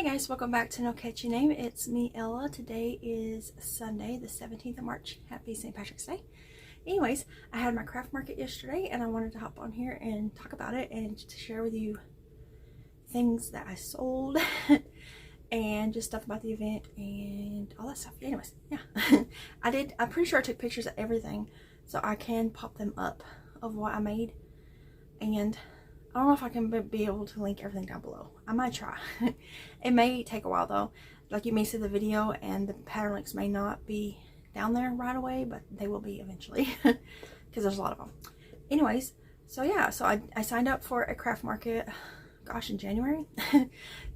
Guys, welcome back to No Catchy Name. It's me, Ella. Today is Sunday, the 17th of March. Happy St. Patrick's Day. Anyways, I had my craft market yesterday and I wanted to hop on here and talk about it and to share with you things that I sold and just stuff about the event and all that stuff. Anyways, yeah. I'm pretty sure I took pictures of everything so I can pop them up of what I made, and I don't know if I can be able to link everything down below. I might try. It may take a while though. Like, you may see the video and the pattern links may not be down there right away, but they will be eventually because there's a lot of them. Anyways, so yeah, so I signed up for a craft market, gosh, in January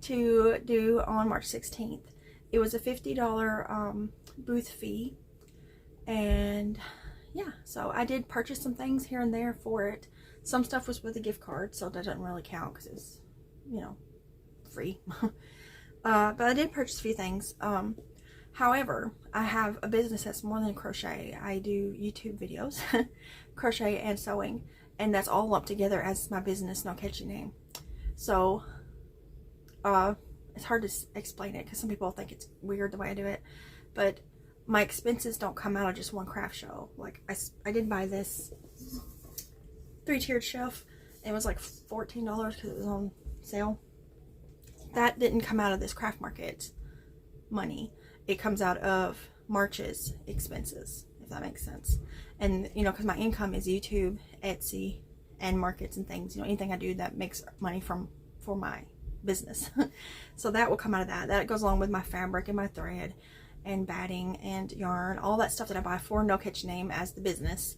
to do on March 16th. It was a $50 booth fee, and yeah, so I did purchase some things here and there for it. Some stuff was with a gift card, so that doesn't really count because it's, you know, free. But I did purchase a few things. However, I have a business that's more than crochet. I do YouTube videos, crochet and sewing, and that's all lumped together as my business, No Catchy Name. So, it's hard to explain it because some people think it's weird the way I do it, but my expenses don't come out of just one craft show. Like, I did buy this 3-tiered shelf. It was like $14 because it was on sale. That didn't come out of this craft market money. It comes out of March's expenses, if that makes sense. And, you know, because my income is YouTube, Etsy, and markets and things. You know, anything I do that makes money for my business. So that will come out of that. That goes along with my fabric and my thread and batting and yarn. All that stuff that I buy for No Catchy Name as the business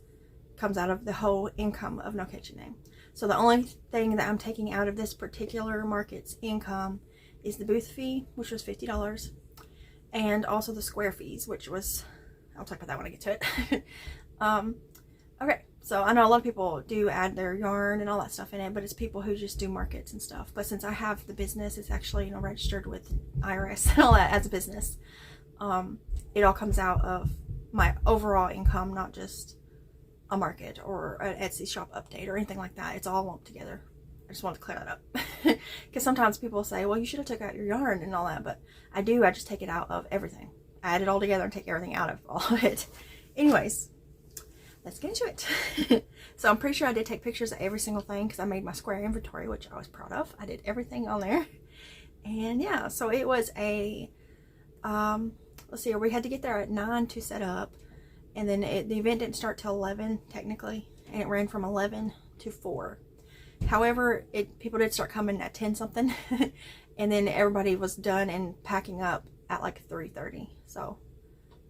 comes out of the whole income of No Catchy Name. So the only thing that I'm taking out of this particular market's income is the booth fee, which was $50, and also the square fees, which was, I'll talk about that when I get to it. Okay, so I know a lot of people do add their yarn and all that stuff in it, but it's people who just do markets and stuff. But since I have the business, it's actually, you know, registered with IRS and all that as a business. It all comes out of my overall income, not just a market or an Etsy shop update or anything like that. It's all lumped together. I just wanted to clear that up because sometimes people say, well, you should have took out your yarn and all that, but I do. I just take it out of everything. I add it all together and take everything out of all of it. Anyways, let's get into it. So I'm pretty sure I did take pictures of every single thing because I made my square inventory, which I was proud of. I did everything on there, and yeah, so it was a let's see, we had to get there at 9 to set up. And then the event didn't start till 11 technically, and it ran from 11 to 4. However, people did start coming at 10 something, and then everybody was done and packing up at like 3:30. So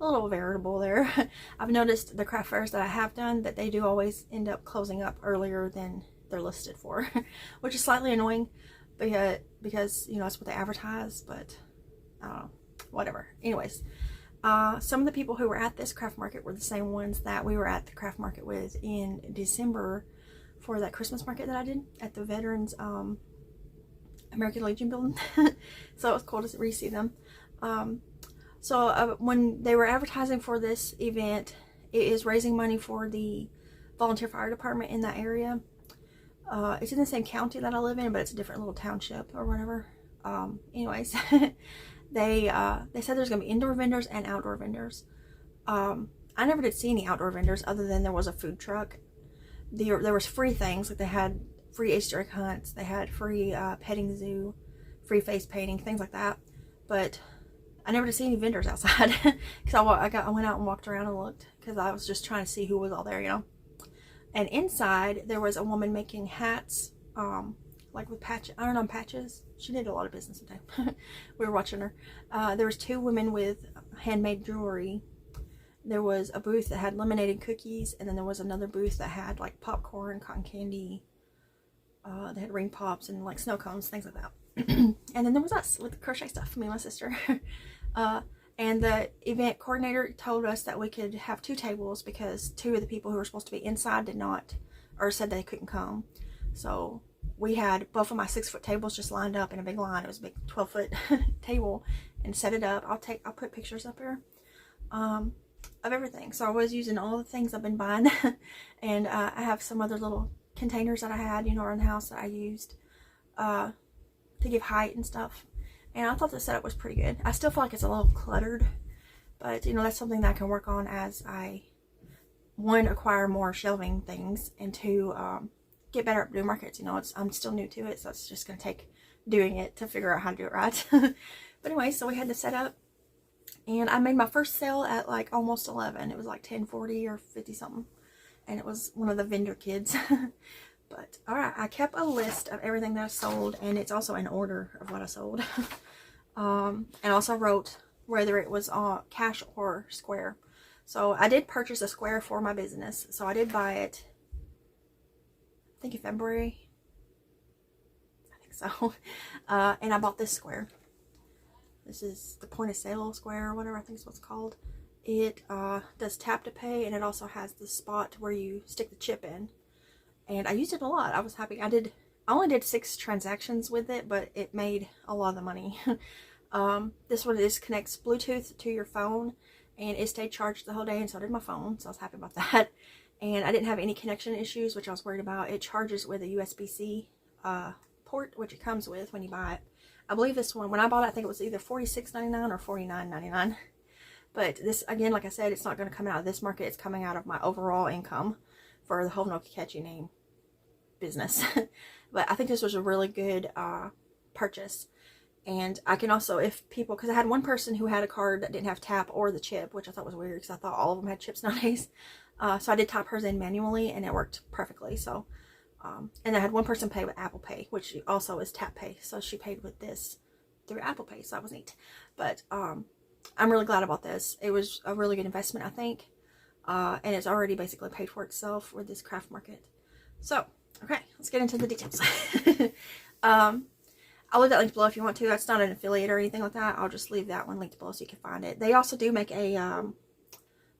a little variable there. I've noticed the craft fairs that I have done that they do always end up closing up earlier than they're listed for, which is slightly annoying because you know, that's what they advertise. But I don't know, whatever. Anyways. Some of the people who were at this craft market were the same ones that we were at the craft market with in December for that Christmas market that I did at the Veterans American Legion building. So it was cool to re-see them. When they were advertising for this event, it is raising money for the volunteer fire department in that area. It's in the same county that I live in, but it's a different little township or whatever. Anyways. They said there's going to be indoor vendors and outdoor vendors. I never did see any outdoor vendors other than there was a food truck. There was free things, like they had free Easter egg hunts, they had free petting the zoo, free face painting, things like that. But I never did see any vendors outside because I went out and walked around and looked because I was just trying to see who was all there, you know. And inside there was a woman making hats, like with iron on patches. She did a lot of business today. We were watching her. There was 2 women with handmade jewelry. There was a booth that had laminated cookies, and then there was another booth that had like popcorn, cotton candy. They had ring pops and like snow cones, things like that. And then there was us with the crochet stuff, me and my sister. And the event coordinator told us that we could have 2 tables because 2 of the people who were supposed to be inside did not, or said they couldn't come. So we had both of my 6-foot tables just lined up in a big line. It was a big 12-foot table, and set it up. I'll put pictures up here of everything. So I was using all the things I've been buying, and I have some other little containers that I had, you know, around the house that I used to give height and stuff. and I thought the setup was pretty good. I still feel like it's a little cluttered, but you know, that's something that I can work on as I, one, acquire more shelving things, and two, get better at blue markets. You know, I'm still new to it, so it's just going to take doing it to figure out how to do it right. But anyway, so we had to set up, and I made my first sale at like almost 11. It was like 10:40 or 50 something, and it was one of the vendor kids. But all right, I kept a list of everything that I sold, and it's also an order of what I sold. And also wrote whether it was cash or square. So I did purchase a square for my business, so I did buy it, I think in February. So, and I bought this square. This is the point of sale square or whatever I think is what it's called. It does tap to pay, and it also has the spot where you stick the chip in. And I used it a lot. I was happy. I only did 6 transactions with it, but it made a lot of the money. This one connects Bluetooth to your phone, and it stayed charged the whole day, and so did my phone. So I was happy about that. And I didn't have any connection issues, which I was worried about. It charges with a USB-C port, which it comes with when you buy it. I believe this one, when I bought it, I think it was either $46.99 or $49.99. But this, again, like I said, it's not going to come out of this market. It's coming out of my overall income for the whole No Catchy Name business. But I think this was a really good purchase. And I can also, if people, because I had one person who had a card that didn't have tap or the chip, which I thought was weird because I thought all of them had chips nowadays. So I did type hers in manually, and it worked perfectly. So and I had one person pay with Apple Pay, which also is tap pay. So she paid with this through Apple Pay. So that was neat. But I'm really glad about this. It was a really good investment, I think. And it's already basically paid for itself with this craft market. So, okay, let's get into the details. I'll leave that link below if you want to. That's not an affiliate or anything like that. I'll just leave that one linked below so you can find it. They also do make a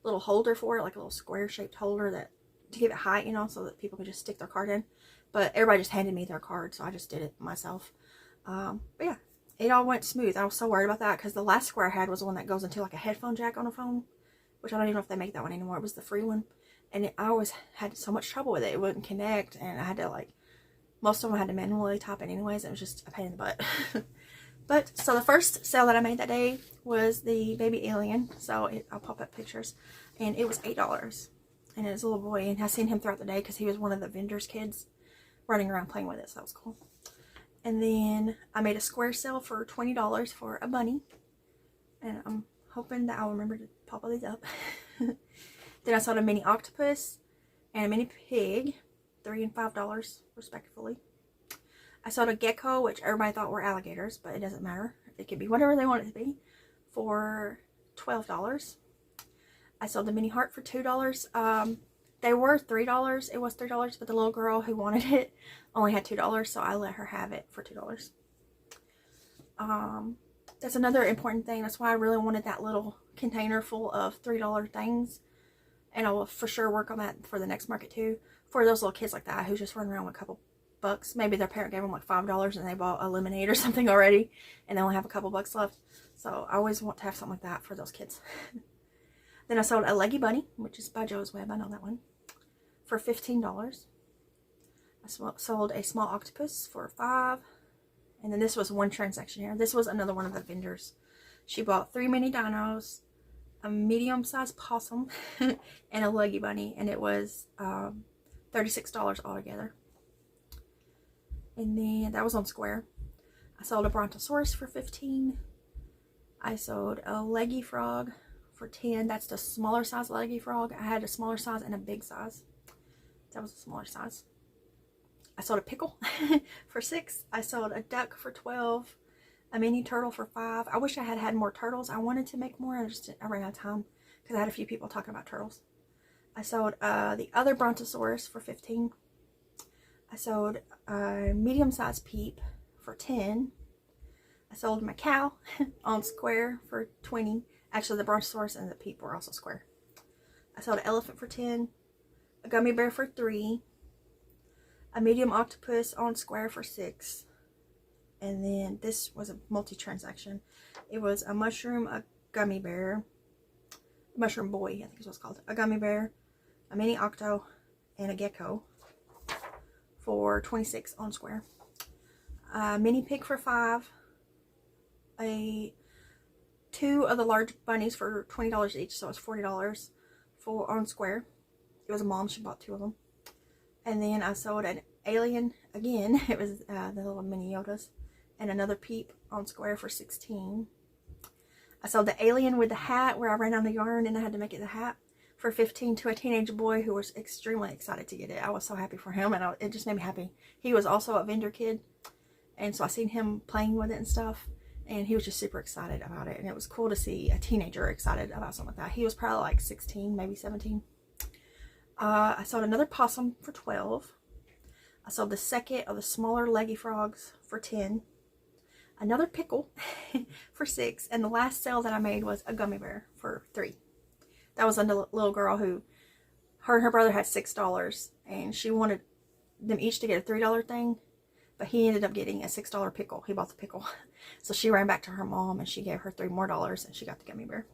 little holder for it, like a little square shaped holder that to give it height, you know, so that people can just stick their card in. But everybody just handed me their card, so I just did it myself. But yeah, it all went smooth. I was so worried about that because the last square I had was the one that goes into like a headphone jack on a phone, which I don't even know if they make that one anymore. It was the free one, and I always had so much trouble with it. It wouldn't connect, and I had to like, most of them I had to manually type in anyways. It was just a pain in the butt. But so the first sale that I made that day was the baby alien. So I'll pop up pictures, and it was $8. And it was a little boy, and I seen him throughout the day because he was one of the vendor's kids running around playing with it, so that was cool. And then I made a square sale for $20 for a bunny, and I'm hoping that I'll remember to pop all these up. Then I sold a mini octopus and a mini pig, $3 and $5 respectively. I sold a gecko, which everybody thought were alligators, but it doesn't matter. It could be whatever they want it to be, for $12. I sold the mini heart for $2. They were $3. It was $3, but the little girl who wanted it only had $2, so I let her have it for $2. That's another important thing. That's why I really wanted that little container full of $3 things, and I will for sure work on that for the next market too. For those little kids like that who just run around with a couple bucks. Maybe their parent gave them like $5 and they bought a lemonade or something already, and they only have a couple bucks left. So I always want to have something like that for those kids. Then I sold a leggy bunny, which is by Joe's Web. I know that one. For $15. I sold a small octopus for $5. And then this was one transaction here. This was another one of the vendors. She bought 3 mini dinos, a medium-sized possum, and a leggy bunny. And it was $36 altogether. And then that was on Square. I sold a brontosaurus for $15. I sold a leggy frog for $10. That's the smaller size leggy frog. I had a smaller size and a big size. That was a smaller size. I sold a pickle for $6. I sold a duck for $12. A mini turtle for $5. I wish I had had more turtles. I wanted to make more. I ran out of time because I had a few people talking about turtles. I sold the other brontosaurus for $15. I sold a medium-sized peep for $10. I sold my cow on Square for $20. Actually, the brontosaurus and the peep were also Square. I sold an elephant for $10. A gummy bear for $3. A medium octopus on Square for $6. And then this was a multi-transaction. It was a mushroom, a gummy bear, mushroom boy, I think is what it's called. A gummy bear, a mini octo, and a gecko for $26 on Square. A mini pig for $5. two of the large bunnies for $20 each, so it's $40 on Square. It was a mom, she bought two of them. And then I sold an alien again. It was the little mini Yodas, and another Peep on Square for $16. I sold the alien with the hat where I ran out of yarn and I had to make it the hat for $15 to a teenage boy who was extremely excited to get it. I was so happy for him, and it just made me happy. He was also a vendor kid, and so I seen him playing with it and stuff, and he was just super excited about it. And it was cool to see a teenager excited about something like that. He was probably like 16, maybe 17. I sold another possum for $12. I sold the second of the smaller leggy frogs for $10. Another pickle for $6. And the last sale that I made was a gummy bear for $3. That was a little girl who, her and her brother had $6, and she wanted them each to get a $3 thing, but he ended up getting a $6 pickle. He bought the pickle. So she ran back to her mom and she gave her $3 more, and she got the gummy bear.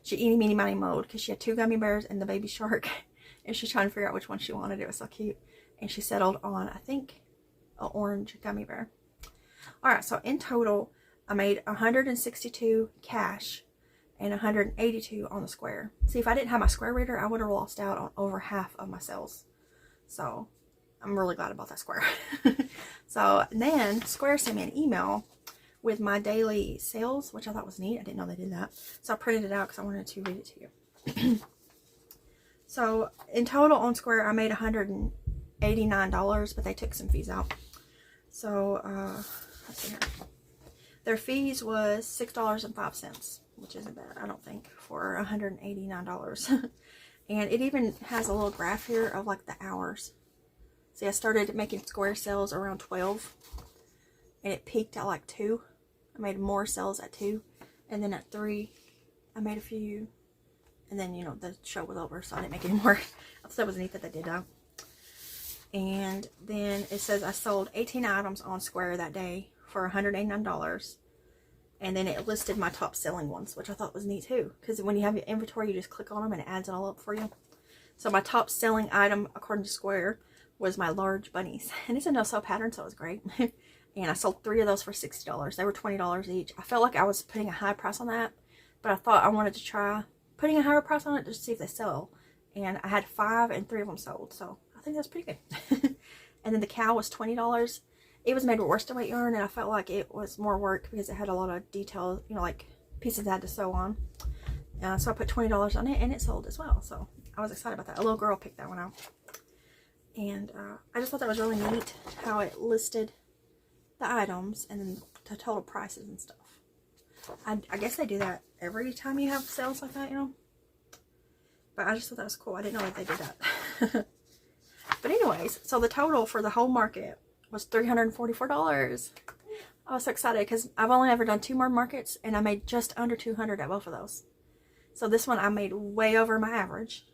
She eeny meeny miny mowed because she had two gummy bears and the baby shark, and she's trying to figure out which one she wanted. It was so cute. And she settled on, I think, an orange gummy bear. Alright, so in total, I made 162 cash and 182 on the Square. See, if I didn't have my Square reader, I would have lost out on over half of my sales. So, I'm really glad about that Square. So, then Square sent me an email with my daily sales, which I thought was neat. I didn't know they did that. So, I printed it out because I wanted to read it to you. So, in total on Square, I made $189, but they took some fees out. So, let's see here. Their fees was $6.05, which isn't bad, I don't think, for $189. And it even has a little graph here of like the hours. See, I started making Square sales around 12, and it peaked at like 2. I made more sales at 2, and then at 3, I made a few, and then, you know, the show was over, so I didn't make any more. I thought it was neat that they did that. And then it says I sold 18 items on Square that day for $189. And then it listed my top selling ones, which I thought was neat too. Because when you have your inventory, you just click on them and it adds it all up for you. So my top selling item, according to Square, was my large bunnies. And it's a no-sew pattern, so it was great. And I sold 3 of those for $60. They were $20 each. I felt like I was putting a high price on that, but I thought I wanted to try putting a higher price on it just to see if they sell. And I had 5 and 3 of them sold, so I think that's pretty good. And then the cow was $20. It was made with worsted weight yarn, and I felt like it was more work because it had a lot of detail, you know, like pieces I had to sew on. So I put $20 on it, and it sold as well. So I was excited about that. A little girl picked that one out. And I just thought that was really neat how it listed the items and then the total prices and stuff. I guess they do that every time you have sales like that, you know. But I just thought that was cool. I didn't know that they did that. But anyways, so the total for the whole market was $344. I was so excited because I've only ever done 2 more markets, and I made just under 200 at both of those. So this one I made way over my average.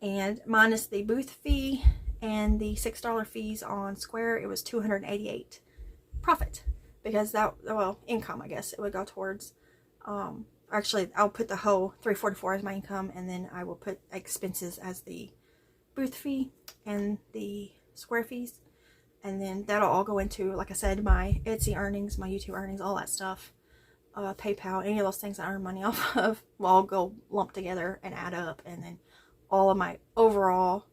And minus the booth fee and the $6 fees on Square, it was $288 profit. Because that, well, income, I guess, it would go towards, actually, I'll put the whole $344 as my income, and then I will put expenses as the booth fee and the Square fees. And then that'll all go into, like I said, my Etsy earnings, my YouTube earnings, all that stuff. PayPal, any of those things I earn money off of will all go lumped together and add up. And then all of my overall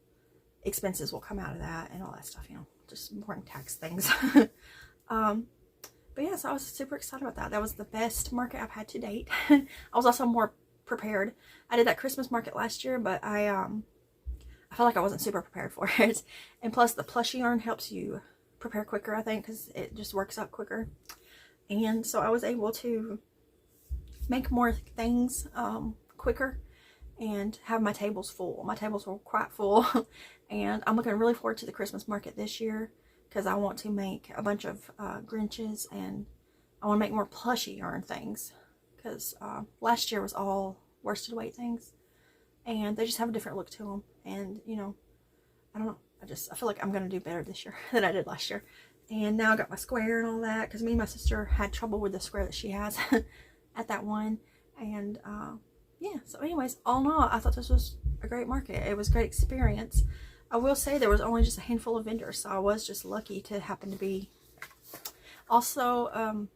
expenses will come out of that and all that stuff, you know, just boring tax things. But yeah, so I was super excited about that. That was the best market I've had to date. I was also more prepared. I did that Christmas market last year, but I felt like I wasn't super prepared for it. And plus the plushie yarn helps you prepare quicker, I think, because it just works up quicker. And so I was able to make more things quicker and have my tables full. My tables were quite full. And I'm looking really forward to the Christmas market this year because I want to make a bunch of Grinches, and I want to make more plushie yarn things because last year was all worsted weight things. And they just have a different look to them. And, you know, I don't know. I feel like I'm going to do better this year than I did last year. And now I got my Square and all that. Because me and my sister had trouble with the Square that she has at that one. And, yeah. So anyways, all in all, I thought this was a great market. It was a great experience. I will say there was only just a handful of vendors. So I was just lucky to happen to be. Also,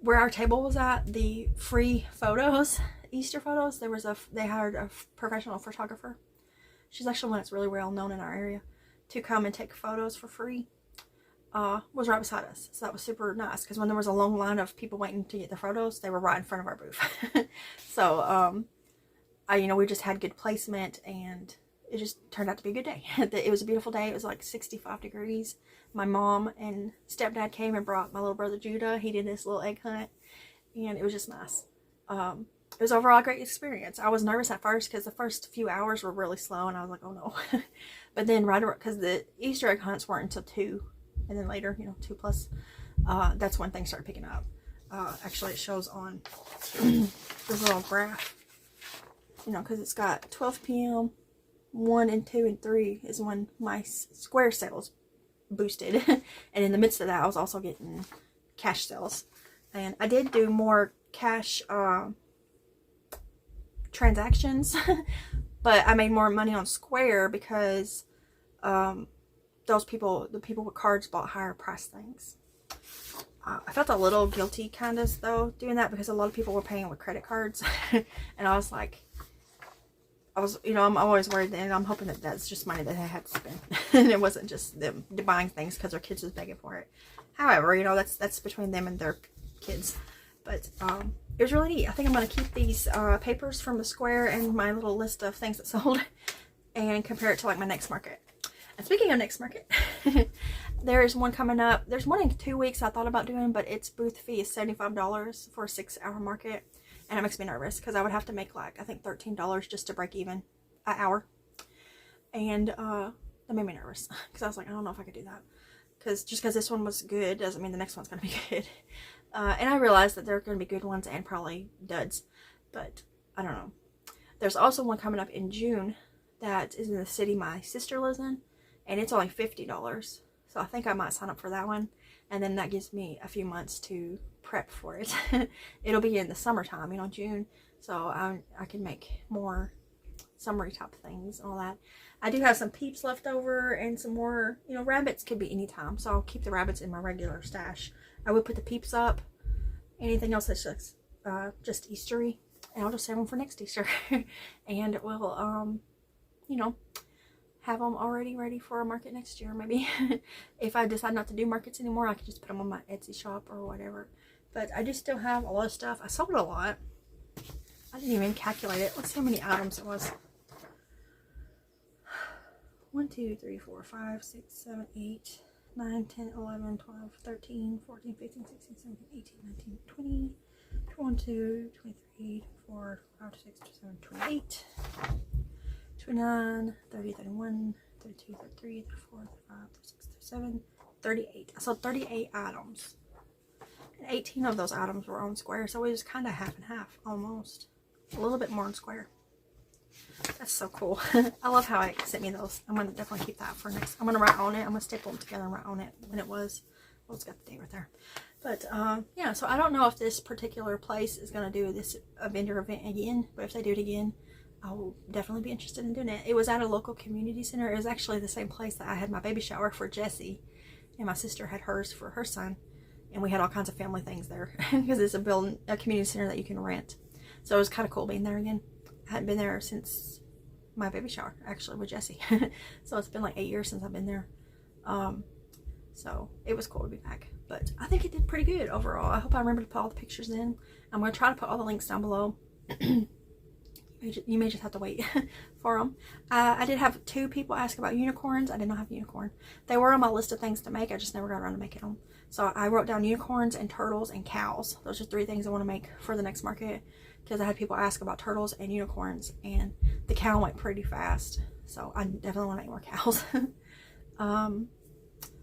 where our table was at, the free photos, Easter photos, they hired a professional photographer. She's actually one that's really well known in our area to come and take photos for free. Was right beside us, so that was super nice, because when there was a long line of people waiting to get the photos, they were right in front of our booth. So we just had good placement, and it just turned out to be a good day. It was a beautiful day. It was like 65 degrees. My mom and stepdad came and brought my little brother Judah. He did this little egg hunt, and it was just nice. It was overall a great experience. I was nervous at first because the first few hours were really slow, and I was like, oh no. But then because the Easter egg hunts weren't until 2, and then later, 2 plus, that's when things started picking up. Actually, it shows on this little graph, because it's got 12 p.m., 1 and 2 and 3 is when my square sales boosted. And in the midst of that, I was also getting cash sales. And I did do more cash transactions, but I made more money on Square because the people with cards bought higher price things. I felt a little guilty kind of though doing that, because a lot of people were paying with credit cards. And I was like, I'm always worried, and I'm hoping that that's just money that I had to spend. And it wasn't just them buying things because their kids was begging for it. However, that's between them and their kids. But it was really neat. I think I'm going to keep these papers from the Square and my little list of things that sold and compare it to like my next market. And speaking of next market, there's one coming up. There's one in 2 weeks I thought about doing, but its booth fee is $75 for a 6-hour market. And it makes me nervous because I would have to make like, I think $13 just to break even an hour. And that made me nervous because I was like, I don't know if I could do that. Just because this one was good doesn't mean the next one's going to be good. And I realized that there are going to be good ones and probably duds. But I don't know. There's also one coming up in June that is in the city my sister lives in. And it's only $50. So I think I might sign up for that one. And then that gives me a few months to prep for it. It'll be in the summertime, June. So I can make more summery type things and all that. I do have some peeps left over and some more, rabbits could be anytime. So I'll keep the rabbits in my regular stash. I will put the peeps up. Anything else that's just Eastery, and I'll just save them for next Easter. And we'll, have them already ready for a market next year, maybe. If I decide not to do markets anymore, I can just put them on my Etsy shop or whatever. But I do still have a lot of stuff. I sold a lot. I didn't even calculate it. Let's see how many items it was. 1, 2, 3, 4, 5, 6, 7, 8, 9, 10, 11, 12, 13, 14, 15, 16, 17, 18, 19, 20, 22, 23, 24, 25, 26, 27, 28, 29, 30, 31, 32, 33, 34, 35, 36, 37, 38. I sold 38 items. And 18 of those items were on Square, so it was kind of half and half, almost. A little bit more on Square. That's so cool. I love how it sent me those. I'm going to definitely keep that for next. I'm going to write on it. I'm going to staple them together and write on it when it was. Well, it's got the date right there. But, yeah, so I don't know if this particular place is going to do this vendor event again. But if they do it again, I will definitely be interested in doing it. It was at a local community center. It was actually the same place that I had my baby shower for Jessie. And my sister had hers for her son. And we had all kinds of family things there. Because it's a community center that you can rent. So it was kind of cool being there again. I hadn't been there since my baby shower, actually, with Jessie. So it's been like 8 years since I've been there. So it was cool to be back. But I think it did pretty good overall. I hope I remember to put all the pictures in. I'm going to try to put all the links down below. You may just have to wait for them. I did have 2 people ask about unicorns. I did not have a unicorn. They were on my list of things to make. I just never got around to making them. So I wrote down unicorns and turtles and cows. Those are 3 things I want to make for the next market. Because I had people ask about turtles and unicorns. And the cow went pretty fast. So I definitely want to make more cows.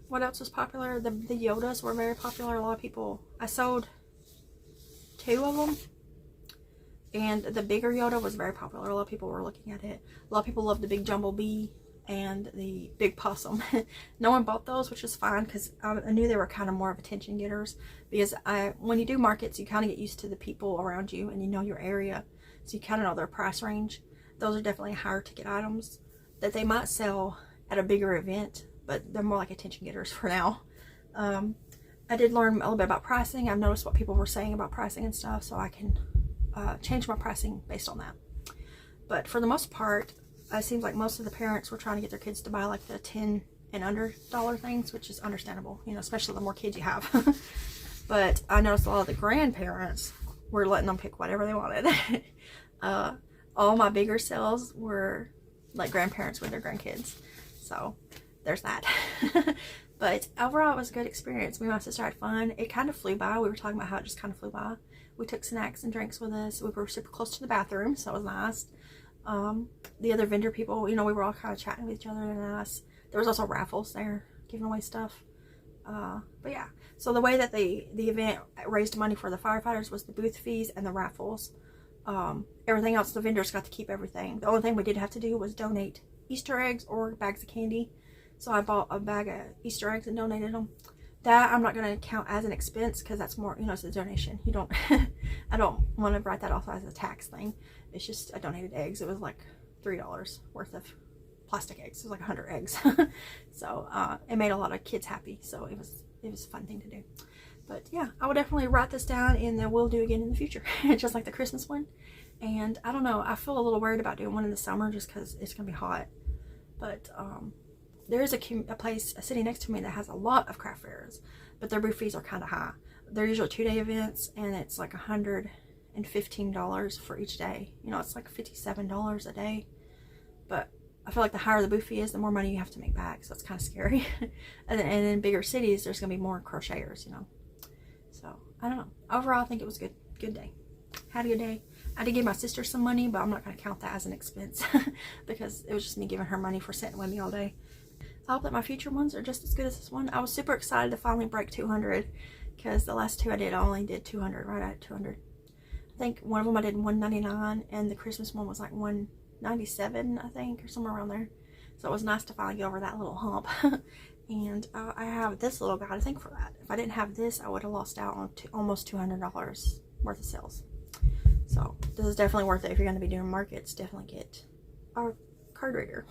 What else was popular? The Yodas were very popular. A lot of people. I sold 2 of them. And the bigger Yoda was very popular. A lot of people were looking at it. A lot of people loved the big jumbo bee and the big possum. No one bought those, which is fine because I knew they were kind of more of attention getters. Because when you do markets, you kind of get used to the people around you and you know your area. So you kind of know their price range. Those are definitely higher ticket items that they might sell at a bigger event. But they're more like attention getters for now. I did learn a little bit about pricing. I've noticed what people were saying about pricing and stuff, so I can change my pricing based on that. But for the most part, it seems like most of the parents were trying to get their kids to buy like the 10 and under dollar things, which is understandable, you know, especially the more kids you have. But I noticed a lot of the grandparents were letting them pick whatever they wanted. All my bigger sales were like grandparents with their grandkids, so there's that. But overall, it was a good experience. Me and my sister had fun. It kind of flew by. We were talking about how it just kind of flew by. We took snacks and drinks with us. We were super close to the bathroom, so it was nice. The other vendor people, you know, we were all kind of chatting with each other and nice. There was also raffles there, giving away stuff. But yeah, so the way that the event raised money for the firefighters was the booth fees and the raffles. Everything else, the vendors got to keep everything. The only thing we did have to do was donate Easter eggs or bags of candy. So I bought a bag of Easter eggs and donated them. That I'm not going to count as an expense because that's more, you know, it's a donation. You don't, I don't want to write that off as a tax thing. It's just I donated eggs. It was like $3 worth of plastic eggs. It was like 100 eggs. So it made a lot of kids happy. So it was a fun thing to do. But yeah, I will definitely write this down and then we'll do again in the future. Just like the Christmas one. And I don't know, I feel a little worried about doing one in the summer just because it's going to be hot. But there is a place, a city next to me that has a lot of craft fairs, but their booth fees are kind of high. They're usually 2-day events, and it's like $115 for each day. You know, it's like $57 a day. But I feel like the higher the booth fee is, the more money you have to make back, so it's kind of scary. And in bigger cities, there's going to be more crocheters, you know. So, I don't know. Overall, I think it was a good day. Had a good day. I did give my sister some money, but I'm not going to count that as an expense because it was just me giving her money for sitting with me all day. I hope that my future ones are just as good as this one. I was super excited to finally break 200 because the last two I did, I only did 200, right at 200. I think one of them I did 199 and the Christmas one was like 197, I think, or somewhere around there. So it was nice to finally get over that little hump. And I have this little guy to thank for that. If I didn't have this, I would have lost out on almost $200 worth of sales. So this is definitely worth it. If you're going to be doing markets, definitely get our card reader.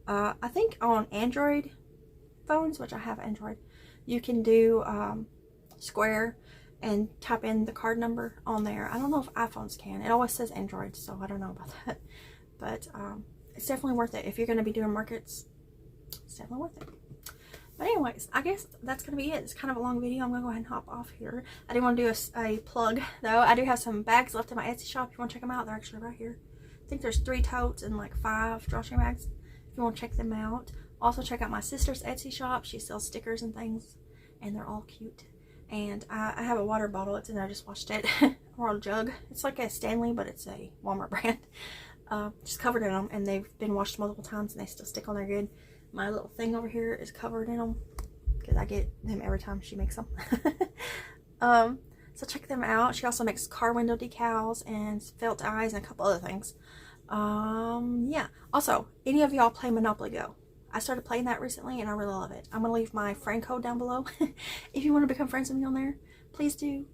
I think on Android phones, which I have Android, you can do Square and type in the card number on there. I don't know if iPhones can. It always says Android, so I don't know about that. But it's definitely worth it. If you're going to be doing markets, it's definitely worth it. But anyways, I guess that's going to be it. It's kind of a long video. I'm going to go ahead and hop off here. I didn't want to do a plug, though. I do have some bags left in my Etsy shop. If you want to check them out, they're actually right here. I think there's 3 totes and like 5 drawstring bags. If you want to check them out. Also check out my sister's Etsy shop. She sells stickers and things, and they're all cute. And I have a water bottle. It's in there. I just washed it. Or a jug. It's like a Stanley, but it's a Walmart brand. Just covered in them, and they've been washed multiple times, and they still stick on there good. My little thing over here is covered in them because I get them every time she makes them. So check them out. She also makes car window decals and felt eyes and a couple other things. Yeah. Also, any of y'all play Monopoly Go? I started playing that recently and I really love it. I'm going to leave my friend code down below. If you want to become friends with me on there, please do.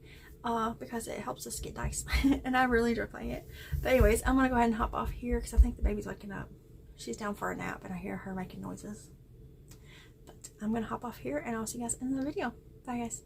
Because it helps us get dice. And I really enjoy playing it. But anyways, I'm going to go ahead and hop off here because I think the baby's waking up. She's down for a nap and I hear her making noises. But I'm going to hop off here and I'll see you guys in the video. Bye guys.